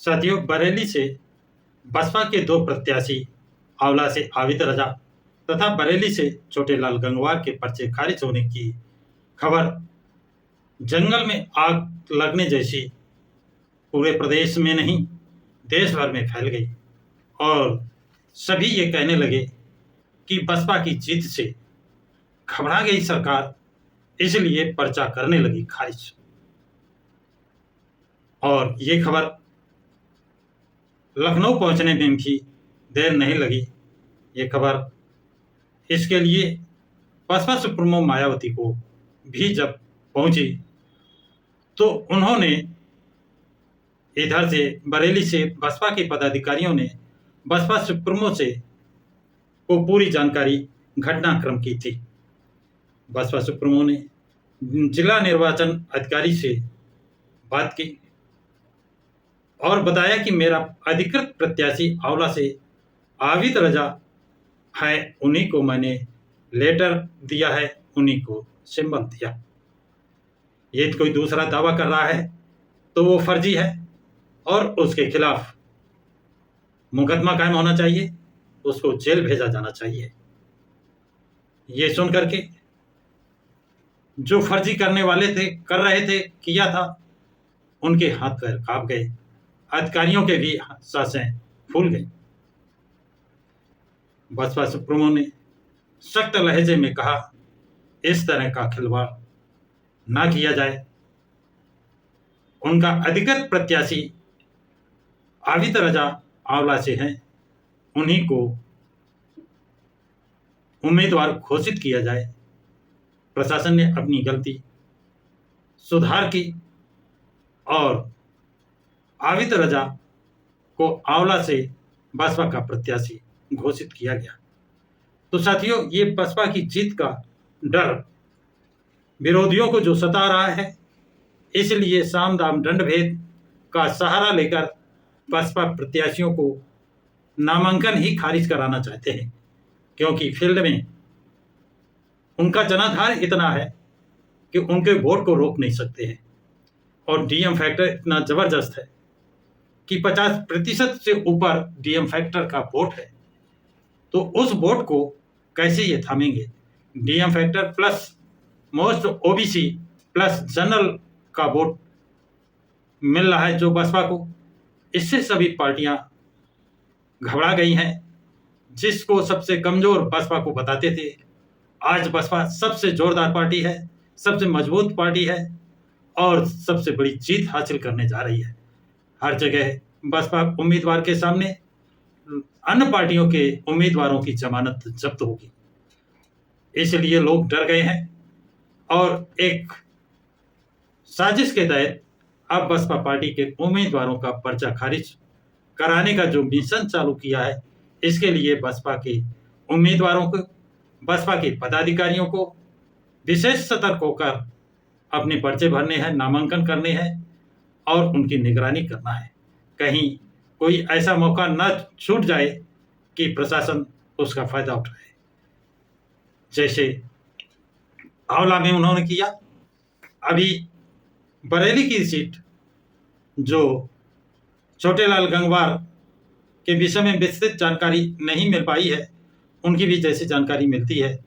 साथियों, बरेली से बसपा के दो प्रत्याशी आंवला से आबिद रजा तथा बरेली से छोटेलाल गंगवार के पर्चे खारिज होने की खबर जंगल में आग लगने जैसी पूरे प्रदेश में नहीं देश भर में फैल गई और सभी ये कहने लगे कि बसपा की जीत से घबरा गई सरकार, इसलिए पर्चा करने लगी खारिज। और ये खबर लखनऊ पहुंचने में भी देर नहीं लगी। ये खबर इसके लिए बसपा सुप्रीमो मायावती को भी जब पहुंची तो उन्होंने इधर से बरेली से बसपा के पदाधिकारियों ने बसपा सुप्रीमो से को पूरी जानकारी घटनाक्रम की थी। बसपा सुप्रीमो ने जिला निर्वाचन अधिकारी से बात की और बताया कि मेरा अधिकृत प्रत्याशी आंवला से आबिद रजा है, उन्हीं को मैंने लेटर दिया है, उन्हीं को सिंबल दिया। ये कोई दूसरा दावा कर रहा है तो वो फर्जी है और उसके खिलाफ मुकदमा कायम होना चाहिए, उसको जेल भेजा जाना चाहिए। ये सुन करके जो फर्जी करने वाले थे, कर रहे थे, किया था, उनके हाथ पैर कांप गए, अधिकारियों के भी सांसें फूल गई। बसपा सुप्रीमो ने सख्त लहजे में कहा, इस तरह का खिलवाड़ ना किया जाए। उनका अधिकृत प्रत्याशी आबिद रजा आंवला से हैं, उन्हीं को उम्मीदवार घोषित किया जाए। प्रशासन ने अपनी गलती सुधार की और आबिद रजा को आंवला से बसपा का प्रत्याशी घोषित किया गया। तो साथियों, ये बसपा की जीत का डर विरोधियों को जो सता रहा है, इसलिए साम दाम दंड भेद का सहारा लेकर बसपा प्रत्याशियों को नामांकन ही खारिज कराना चाहते हैं, क्योंकि फील्ड में उनका जनाधार इतना है कि उनके वोट को रोक नहीं सकते हैं और डीएम फैक्टर इतना जबरदस्त है कि 50% से ऊपर डीएम फैक्टर का वोट है। तो उस वोट को कैसे ये थामेंगे? DM factor plus most OBC plus general का वोट मिल रहा है जो बसपा को, इससे सभी पार्टियां घबरा गई हैं। जिसको सबसे कमजोर बसपा को बताते थे, आज बसपा सबसे जोरदार पार्टी है, सबसे मजबूत पार्टी है और सबसे बड़ी जीत हासिल करने जा रही है। हर जगह बसपा उम्मीदवार के सामने अन्य पार्टियों के उम्मीदवारों की जमानत जब्त होगी, इसलिए लोग डर गए हैं और एक साजिश के तहत अब बसपा पार्टी के उम्मीदवारों का पर्चा खारिज कराने का जो मिशन चालू किया है, इसके लिए बसपा के उम्मीदवारों को, बसपा के पदाधिकारियों को विशेष सतर्क होकर अपने पर्चे भरने हैं, नामांकन करने हैं और उनकी निगरानी करना है। कहीं कोई ऐसा मौका न छूट जाए कि प्रशासन उसका फायदा उठाए, जैसे आंवला में उन्होंने किया। अभी बरेली की सीट जो छोटेलाल गंगवार के विषय में विस्तृत जानकारी नहीं मिल पाई है, उनकी भी जैसी जानकारी मिलती है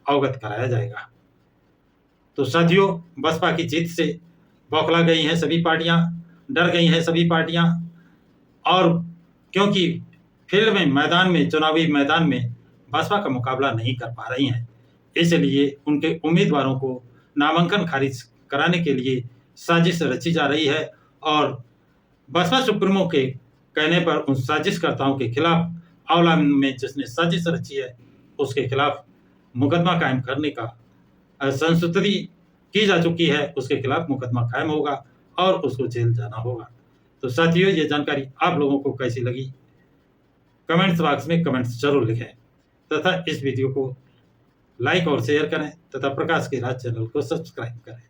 अवगत कराया जाएगा। तो साथियों, बसपा की जीत से बौखला गई हैं सभी पार्टियां, डर गई हैं सभी पार्टियां, और क्योंकि फील्ड में, मैदान में, चुनावी मैदान में बसपा का मुकाबला नहीं कर पा रही हैं, इसलिए उनके उम्मीदवारों को नामांकन खारिज कराने के लिए साजिश रची जा रही है और बसपा सुप्रीमो के कहने पर उन साजिशकर्ताओं के खिलाफ, आंवला में जिसने साजिश रची है उसके खिलाफ मुकदमा कायम करने का संस्तुति की जा चुकी है, उसके खिलाफ मुकदमा कायम होगा और उसको जेल जाना होगा। तो साथियों, ये जानकारी आप लोगों को कैसी लगी कमेंट्स बॉक्स में कमेंट्स जरूर लिखें तथा इस वीडियो को लाइक और शेयर करें तथा प्रकाश की राज चैनल को सब्सक्राइब करें।